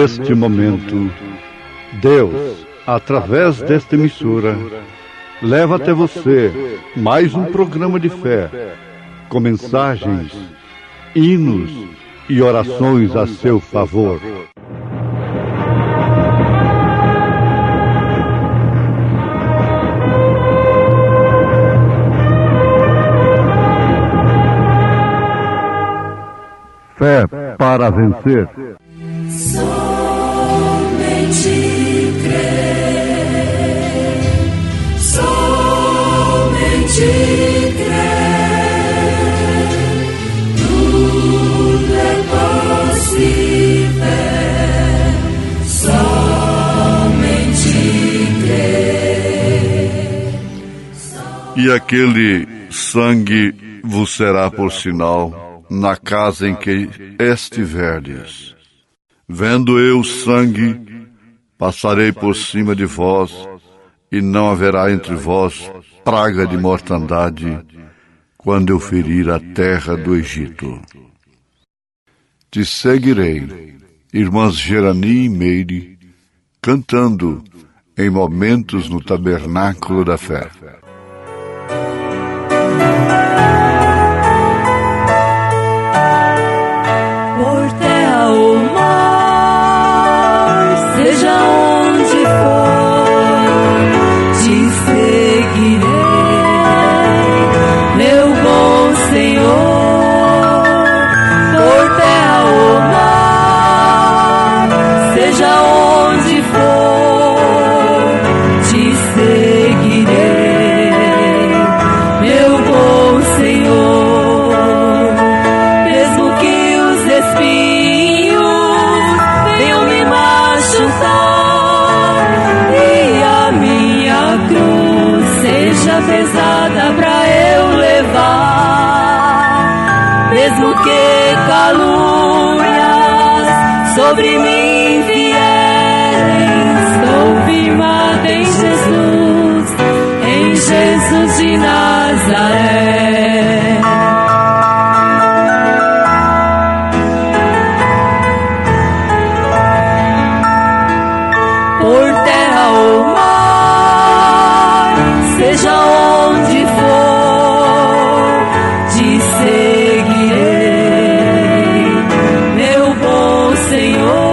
neste momento, Deus, através desta emissora, leva até você mais um programa de fé, com mensagens, hinos e orações a seu favor. Fé para vencer. Somente crer, somente crer, tudo é possível, somente crer. E aquele sangue vos será por sinal na casa em que estiverdes. Vendo eu o sangue, passarei por cima de vós, e não haverá entre vós praga de mortandade, quando eu ferir a terra do Egito. Te seguirei, irmãs Gerani e Meire, cantando em momentos no tabernáculo da fé. Pesada pra eu levar, mesmo que calúnias sobre mim vierem, estou firmada em Jesus de Nazaré. Por terra ou mar, seja onde for, te seguirei, meu bom Senhor.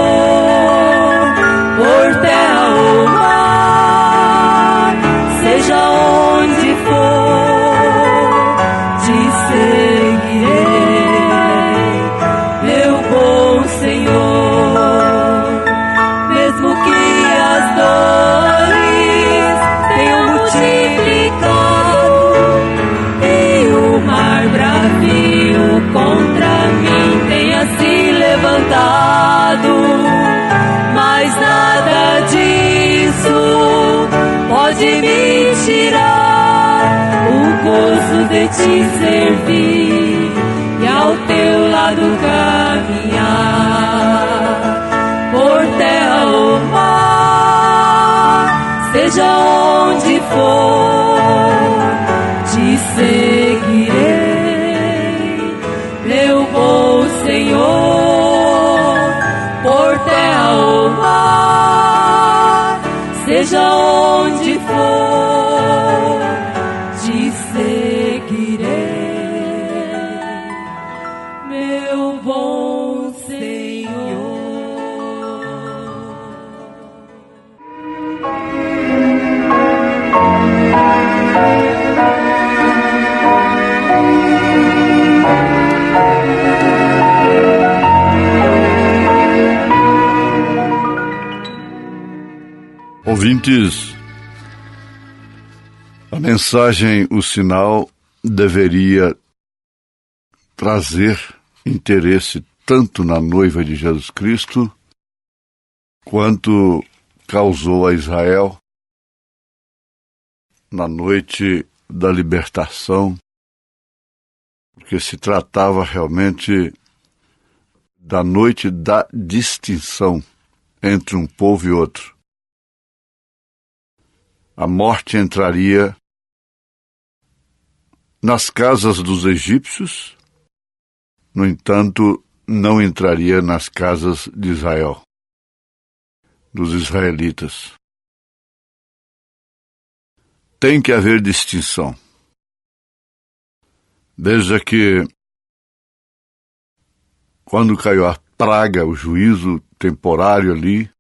Por terra ou mar, seja onde for, te seguirei, meu bom Senhor. Mesmo que as dores tenham multiplicado e o mar bravio contra mim tenha se levantado, mas nada disso pode me tirar o gozo de te servir e ao teu lado caminhar. Por terra ou mar, seja onde for, te seguirei, meu bom Senhor. Por terra ou mar, seja onde for, te seguirei, meu bom Senhor. Ouvintes, a mensagem, o sinal, deveria trazer interesse tanto na noiva de Jesus Cristo, quanto causou a Israel na noite da libertação, porque se tratava realmente da noite da distinção entre um povo e outro. A morte entraria nas casas dos egípcios, no entanto, não entraria nas casas de Israel. dos israelitas. Tem que haver distinção. Veja que quando caiu a praga, o juízo temporário ali,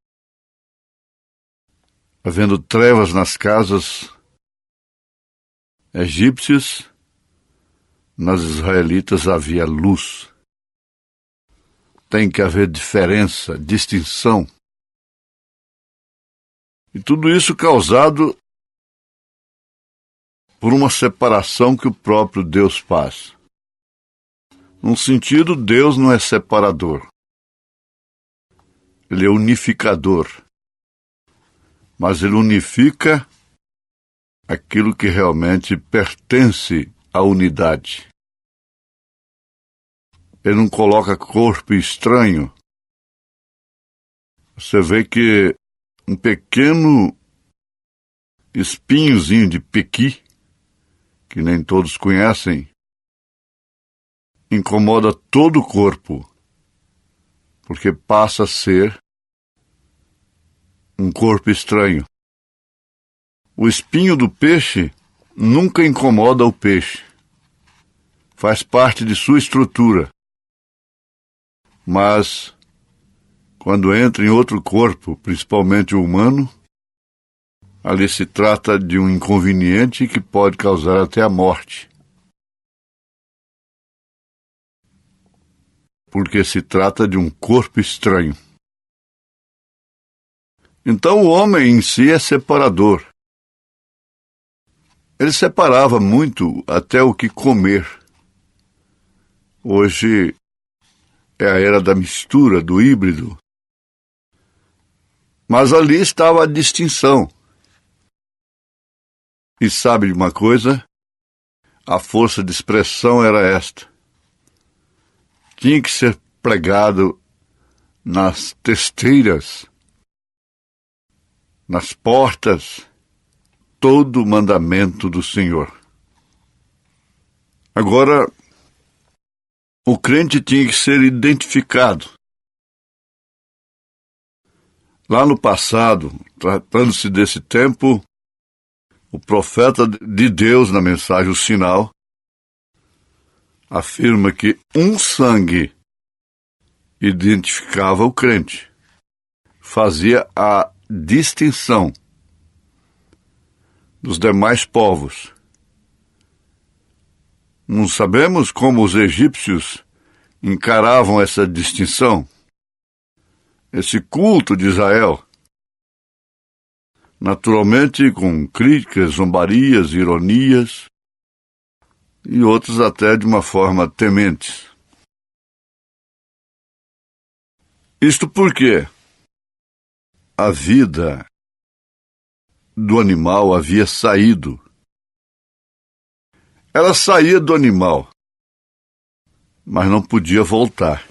havendo trevas nas casas egípcias, nas israelitas havia luz. Tem que haver diferença, distinção. E tudo isso causado por uma separação que o próprio Deus faz. Num sentido, Deus não é separador. Ele é unificador. Mas ele unifica aquilo que realmente pertence à unidade. Ele não coloca corpo estranho. Você vê que um pequeno espinhozinho de pequi, que nem todos conhecem, incomoda todo o corpo, porque passa a ser um corpo estranho. O espinho do peixe nunca incomoda o peixe. Faz parte de sua estrutura. Mas, quando entra em outro corpo, principalmente o humano, ali se trata de um inconveniente que pode causar até a morte. Porque se trata de um corpo estranho. Então o homem em si é separador. Ele separava muito até o que comer. Hoje é a era da mistura, do híbrido. Mas ali estava a distinção. E sabe de uma coisa? A força de expressão era esta. Tinha que ser pregado nas testeiras, nas portas, todo o mandamento do Senhor. Agora, o crente tinha que ser identificado. Lá no passado, tratando-se desse tempo, o profeta de Deus, na mensagem O Sinal, afirma que um sangue identificava o crente, fazia a distinção dos demais povos. Não sabemos como os egípcios encaravam essa distinção, esse culto de Israel. Naturalmente com críticas, zombarias, ironias, e outros até de uma forma temente. Isto porque a vida do animal havia saído. Ela saía do animal, mas não podia voltar.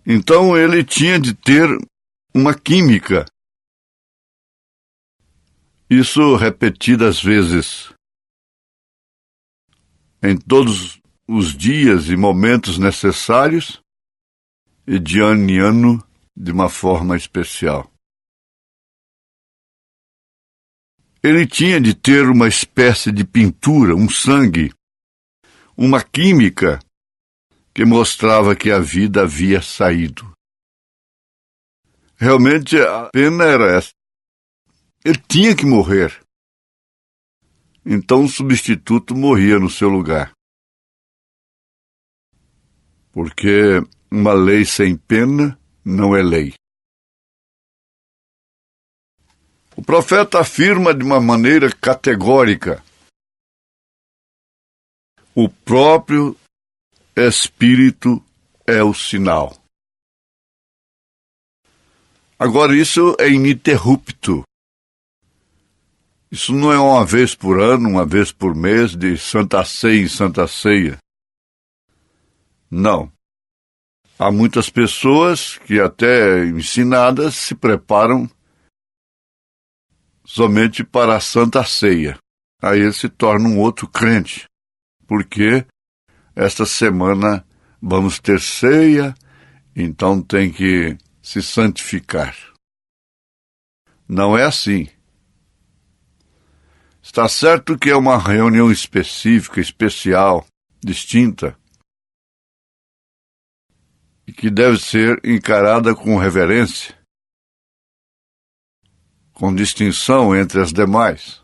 Então ele tinha de ter uma química. Isso repetidas vezes, em todos os dias e momentos necessários, e de ano em ano, de uma forma especial. Ele tinha de ter uma espécie de pintura, um sangue, uma química que mostrava que a vida havia saído. Realmente a pena era essa. Ele tinha que morrer. Então o substituto morria no seu lugar. Porque uma lei sem pena não é lei. O profeta afirma de uma maneira categórica: o próprio Espírito é o sinal. Agora, isso é ininterrupto. Isso não é uma vez por ano, uma vez por mês, de Santa Ceia em Santa Ceia. Não. Há muitas pessoas que, até ensinadas, se preparam somente para a Santa Ceia. Aí ele se torna um outro crente, porque esta semana vamos ter ceia, então tem que se santificar. Não é assim. Está certo que é uma reunião específica, especial, distinta, e que deve ser encarada com reverência, com distinção entre as demais.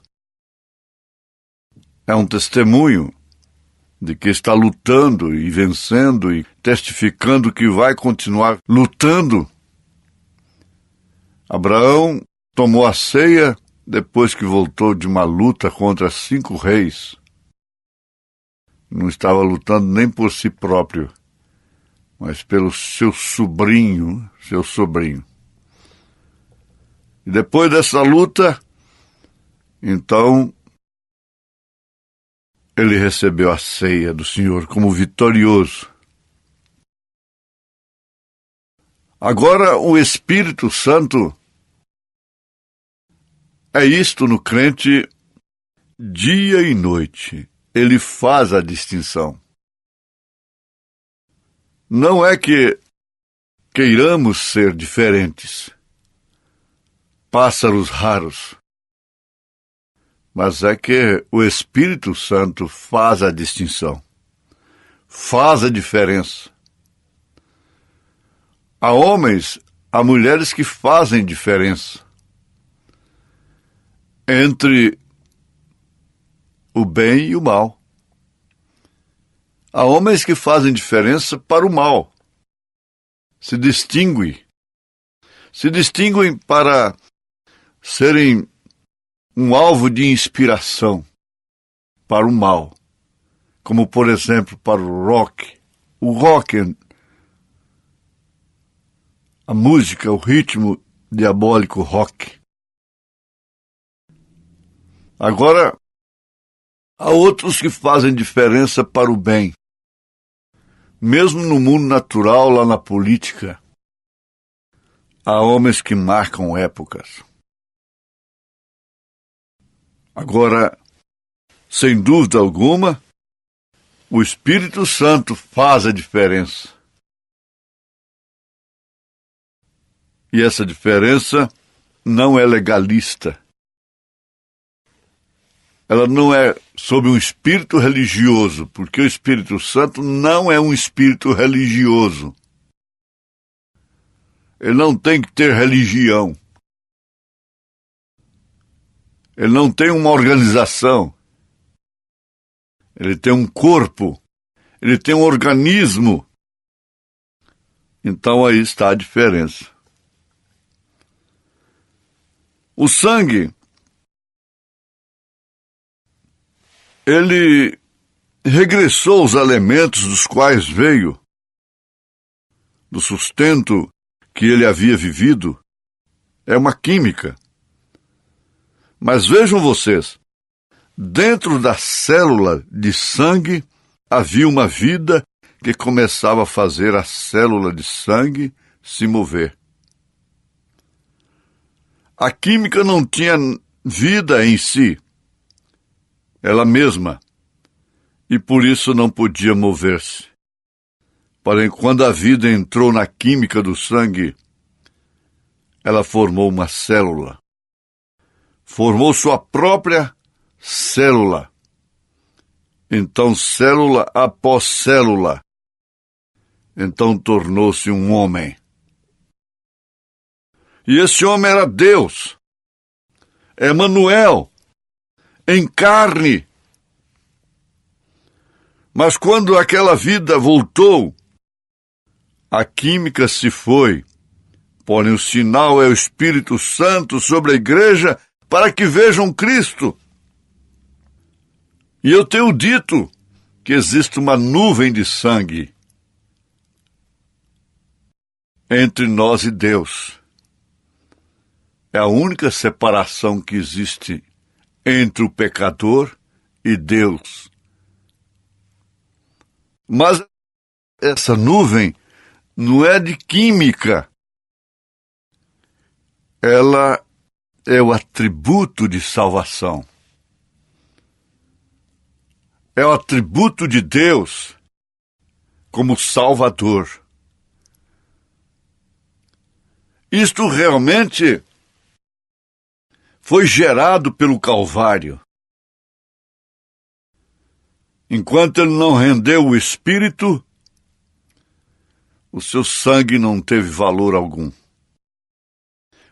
É um testemunho de que está lutando e vencendo e testificando que vai continuar lutando. Abraão tomou a ceia depois que voltou de uma luta contra 5 reis. Não estava lutando nem por si próprio, mas pelo seu sobrinho. E depois dessa luta, então, ele recebeu a ceia do Senhor como vitorioso. Agora, o Espírito Santo é isto no crente dia e noite. Ele faz a distinção. Não é que queiramos ser diferentes, pássaros raros, mas é que o Espírito Santo faz a distinção, faz a diferença. Há homens, há mulheres que fazem diferença entre o bem e o mal. Há homens que fazem diferença para o mal. Se distinguem para serem um alvo de inspiração para o mal. Como, por exemplo, para o rock. O rock, a música, o ritmo diabólico rock. Agora, há outros que fazem diferença para o bem. Mesmo no mundo natural, lá na política, há homens que marcam épocas. Agora, sem dúvida alguma, o Espírito Santo faz a diferença. E essa diferença não é legalista. Ela não é sob um espírito religioso, porque o Espírito Santo não é um espírito religioso. Ele não tem que ter religião. Ele não tem uma organização. Ele tem um corpo. Ele tem um organismo. Então aí está a diferença. O sangue, ele regressou aos elementos dos quais veio, do sustento que ele havia vivido. É uma química. Mas vejam vocês, dentro da célula de sangue havia uma vida que começava a fazer a célula de sangue se mover. A química não tinha vida em si, ela mesma, e por isso não podia mover-se. Porém, quando a vida entrou na química do sangue, ela formou uma célula. Formou sua própria célula. Então, célula após célula. Então, tornou-se um homem. E esse homem era Deus. Emanuel, em carne. Mas quando aquela vida voltou, a química se foi. Porém, o sinal é o Espírito Santo sobre a igreja para que vejam Cristo. E eu tenho dito que existe uma nuvem de sangue entre nós e Deus. É a única separação que existe entre o pecador e Deus. Mas essa nuvem não é de química. Ela é o atributo de salvação. É o atributo de Deus como Salvador. Isto realmente foi gerado pelo Calvário. Enquanto ele não rendeu o Espírito, o seu sangue não teve valor algum.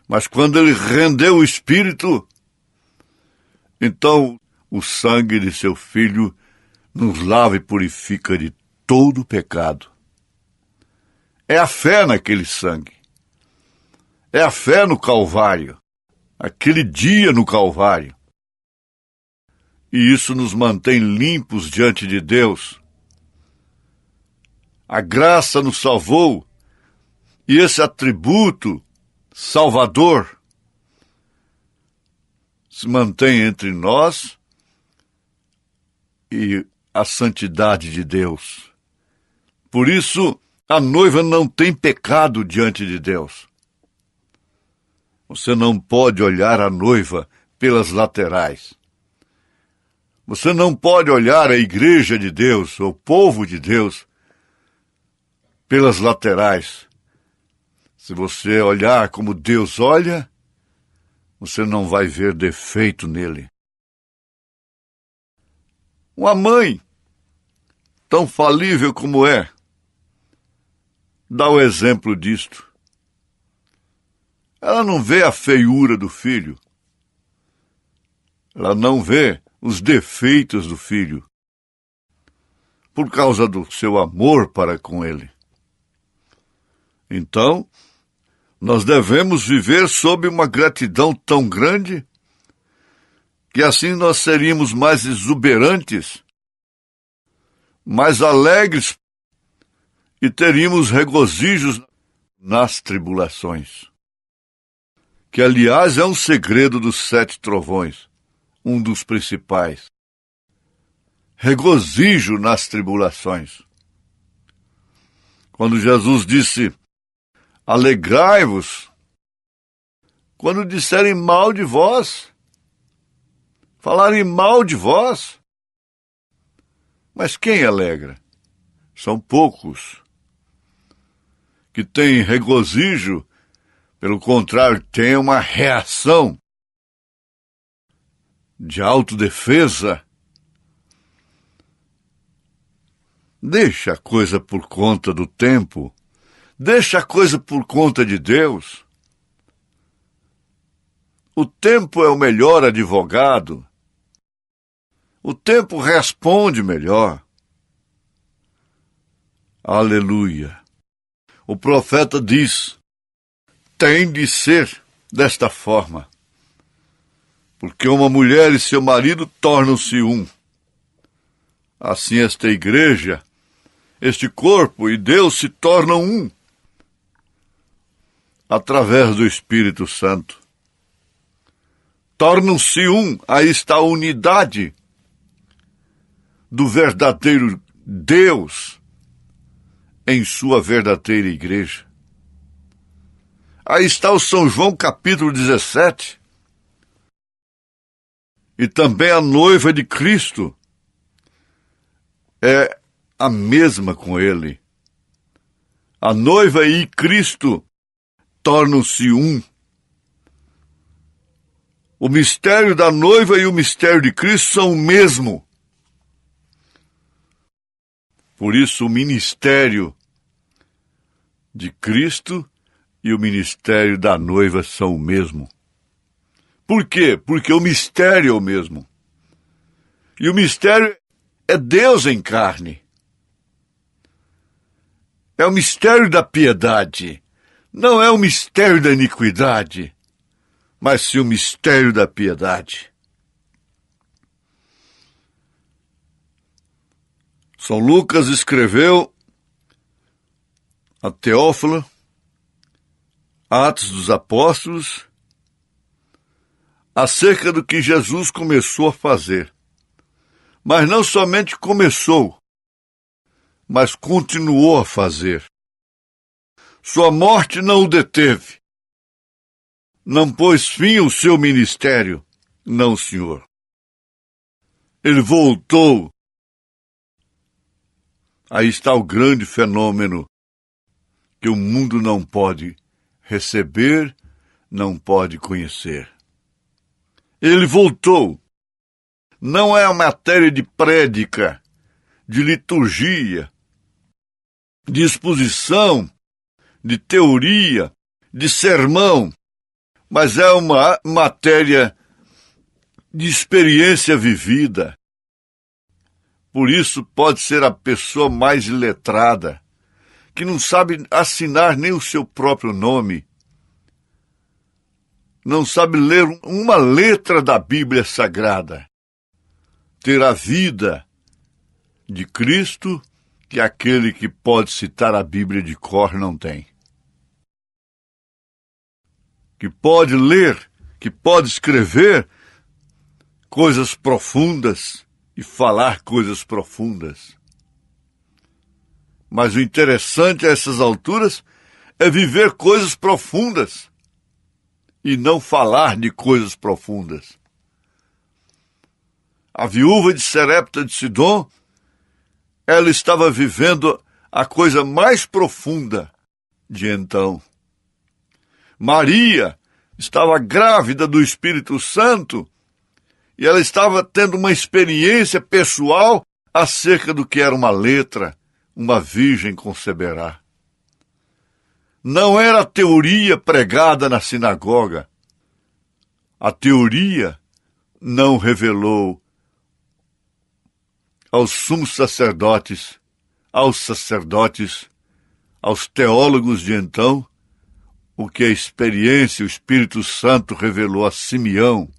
Mas quando ele rendeu o Espírito, então o sangue de seu Filho nos lava e purifica de todo o pecado. É a fé naquele sangue. É a fé no Calvário. Aquele dia no Calvário. E isso nos mantém limpos diante de Deus. A graça nos salvou, e esse atributo salvador se mantém entre nós e a santidade de Deus. Por isso, a noiva não tem pecado diante de Deus. Você não pode olhar a noiva pelas laterais. Você não pode olhar a igreja de Deus, o povo de Deus, pelas laterais. Se você olhar como Deus olha, você não vai ver defeito nele. Uma mãe, tão falível como é, dá o exemplo disto. Ela não vê a feiura do filho. Ela não vê os defeitos do filho, por causa do seu amor para com ele. Então, nós devemos viver sob uma gratidão tão grande, que assim nós seríamos mais exuberantes, mais alegres, e teríamos regozijos nas tribulações. Que, aliás, é um segredo dos 7 trovões. Um dos principais. Regozijo nas tribulações. Quando Jesus disse, alegrai-vos, quando disserem mal de vós, falarem mal de vós. Mas quem alegra? São poucos. Que têm regozijo, pelo contrário, têm uma reação de autodefesa. Deixa a coisa por conta do tempo. Deixa a coisa por conta de Deus. O tempo é o melhor advogado. O tempo responde melhor. Aleluia. O profeta diz, tem de ser desta forma. Porque uma mulher e seu marido tornam-se um. Assim esta igreja, este corpo e Deus se tornam um. Através do Espírito Santo. Tornam-se um, aí está a unidade do verdadeiro Deus em sua verdadeira igreja. Aí está o São João capítulo 17. E também a noiva de Cristo é a mesma com ele. A noiva e Cristo tornam-se um. O mistério da noiva e o mistério de Cristo são o mesmo. Por isso, o ministério de Cristo e o ministério da noiva são o mesmo. Por quê? Porque o mistério é o mesmo. E o mistério é Deus em carne. É o mistério da piedade. Não é o mistério da iniquidade, mas sim o mistério da piedade. São Lucas escreveu a Teófilo, Atos dos Apóstolos, acerca do que Jesus começou a fazer. Mas não somente começou, mas continuou a fazer. Sua morte não o deteve. Não pôs fim ao seu ministério. Não, Senhor. Ele voltou. Aí está o grande fenômeno que o mundo não pode receber não pode conhecer. Ele voltou. Não é a matéria de prédica, de liturgia, de exposição, de teoria, de sermão, mas é uma matéria de experiência vivida. Por isso pode ser a pessoa mais iletrada, que não sabe assinar nem o seu próprio nome, não sabe ler uma letra da Bíblia Sagrada, ter a vida de Cristo que aquele que pode citar a Bíblia de cor não tem. Que pode ler, que pode escrever coisas profundas e falar coisas profundas. Mas o interessante a essas alturas é viver coisas profundas e não falar de coisas profundas. A viúva de Sarepta de Sidom, ela estava vivendo a coisa mais profunda de então. Maria estava grávida do Espírito Santo e ela estava tendo uma experiência pessoal acerca do que era uma letra, uma virgem conceberá. Não era a teoria pregada na sinagoga. A teoria não revelou aos sumos sacerdotes, aos teólogos de então, o que a experiência, o Espírito Santo revelou a Simeão,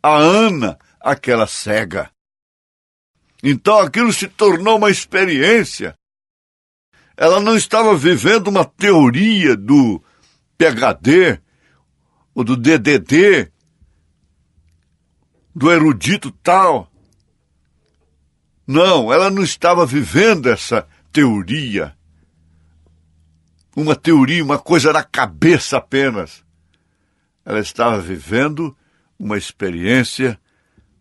a Ana, aquela cega. Então aquilo se tornou uma experiência. Ela não estava vivendo uma teoria do PhD, ou do DDD, do erudito tal. Não, ela não estava vivendo essa teoria. Uma teoria, uma coisa na cabeça apenas. Ela estava vivendo uma experiência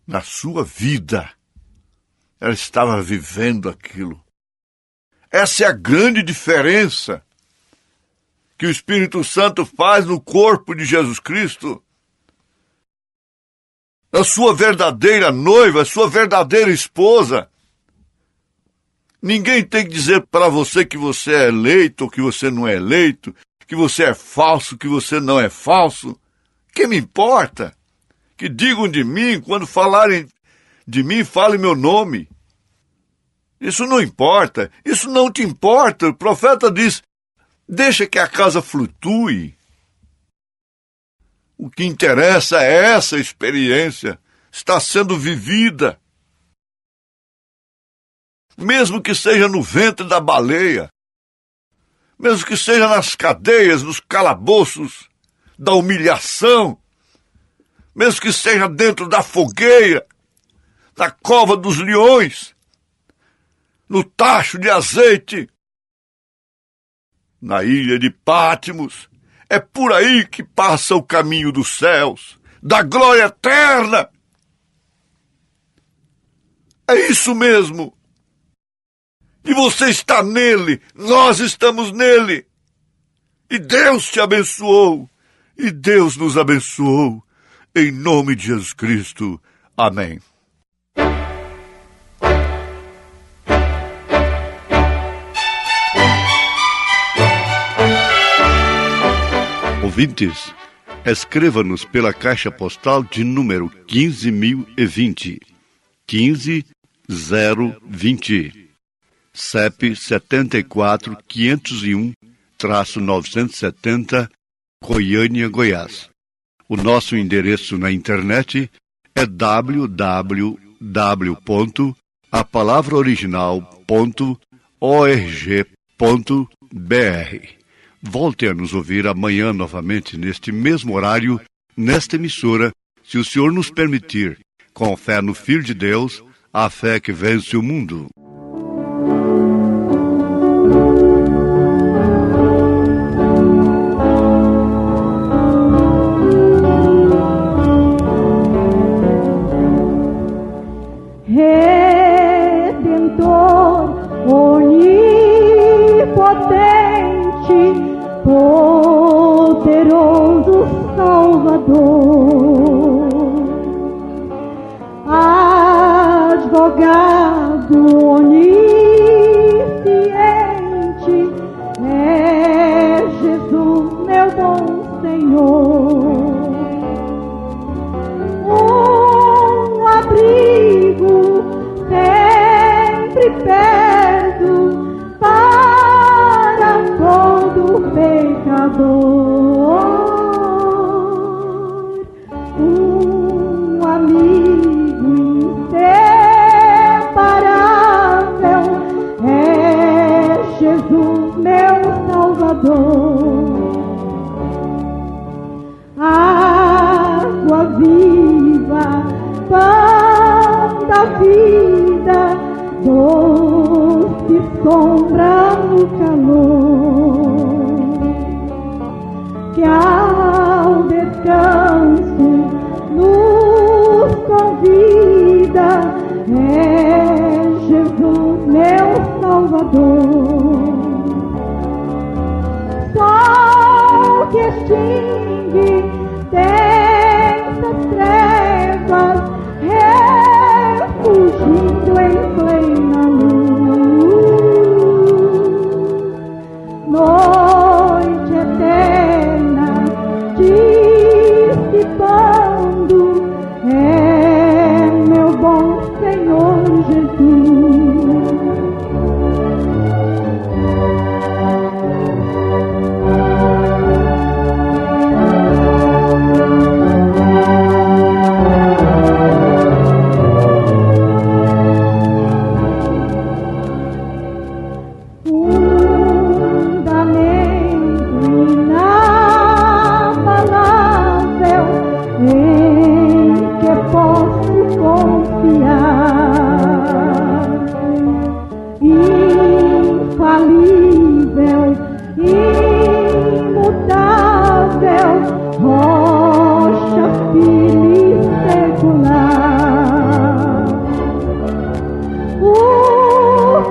na sua vida. Ela estava vivendo aquilo. Essa é a grande diferença que o Espírito Santo faz no corpo de Jesus Cristo. A sua verdadeira noiva, a sua verdadeira esposa. Ninguém tem que dizer para você que você é eleito ou que você não é eleito, que você é falso, que você não é falso. Que me importa? Que digam de mim, quando falarem de mim, falem meu nome. Isso não importa, isso não te importa. O profeta diz, deixa que a casa flutue. O que interessa é essa experiência, está sendo vivida. Mesmo que seja no ventre da baleia, mesmo que seja nas cadeias, nos calabouços da humilhação, mesmo que seja dentro da fogueira, na cova dos leões, no tacho de azeite, na ilha de Pátmos, é por aí que passa o caminho dos céus, da glória eterna. É isso mesmo. E você está nele, nós estamos nele. E Deus te abençoou, e Deus nos abençoou, em nome de Jesus Cristo. Amém. Ouvintes, escreva-nos pela caixa postal de número 15.020, 15020. CEP 74-501-970, Goiânia, Goiás. O nosso endereço na internet é www.apalavraoriginal.org.br. Volte a nos ouvir amanhã novamente neste mesmo horário, nesta emissora, se o Senhor nos permitir, com fé no Filho de Deus, a fé que vence o mundo. Redentor onipotente, advogado onisciente, é Jesus, meu bom Senhor. Um abrigo sempre perto para todo pecador. Um amigo inseparável é Jesus, meu Salvador. Água viva, pão da vida, doce sombra no calor, que ao descanso nos convida, é Jesus, meu Salvador. Sol que extingue densas trevas, refugindo em plena luz. Noite eterna dissipando, é meu bom Senhor Jesus. Infalível, imutável, rocha firme e secular. O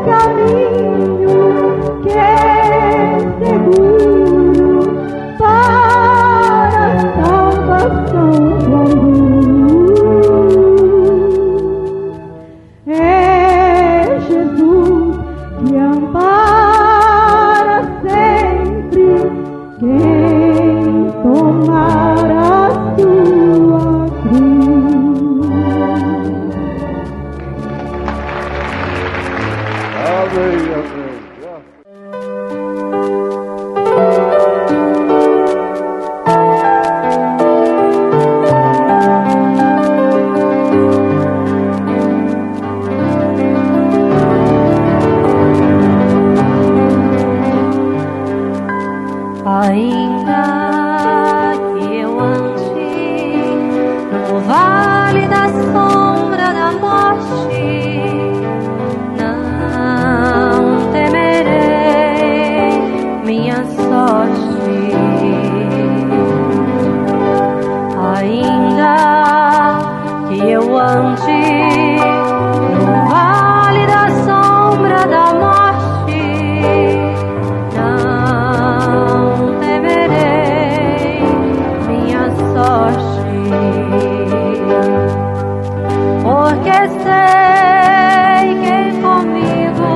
caminho que é seguro para a salvação conduz. É Jesus que ampara sempre quem tomar a sua cruz. Amém, amém. Ainda que eu ande no vale da sombra da morte, não temerei minha sorte. Ainda que eu ande no vale da sombra da morte, não temerei minha sorte, porque sei que comigo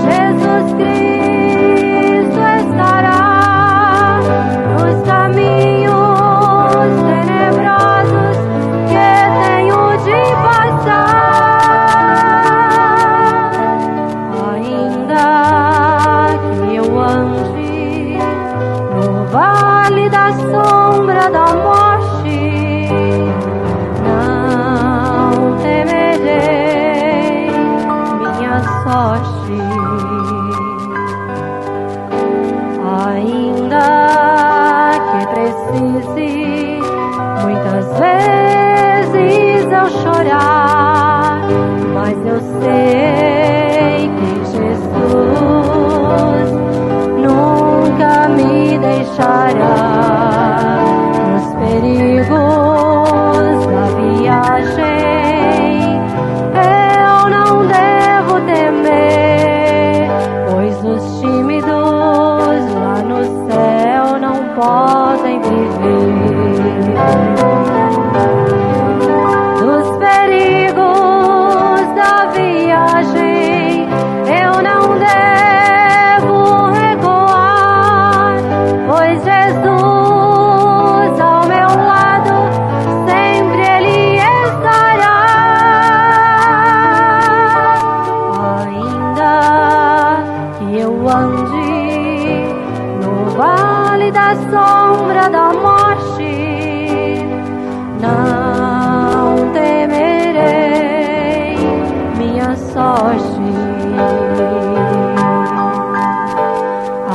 Jesus Cristo estará nos caminhos tenebrosos que tenho de passar. Ainda que eu ande no vale da sombra da morte, não temerei minha sorte. Ainda que precise muitas vezes eu chorar, mas eu sei que Jesus nunca me deixará. Nos perigos da viagem eu não devo temer, pois os tímidos lá no céu não podem viver. Dos perigos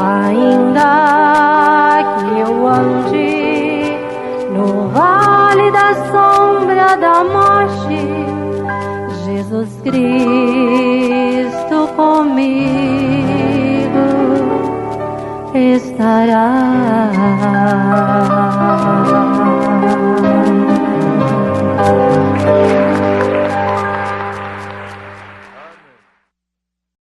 Ainda que eu ande no vale da sombra da morte, Jesus Cristo comigo estará.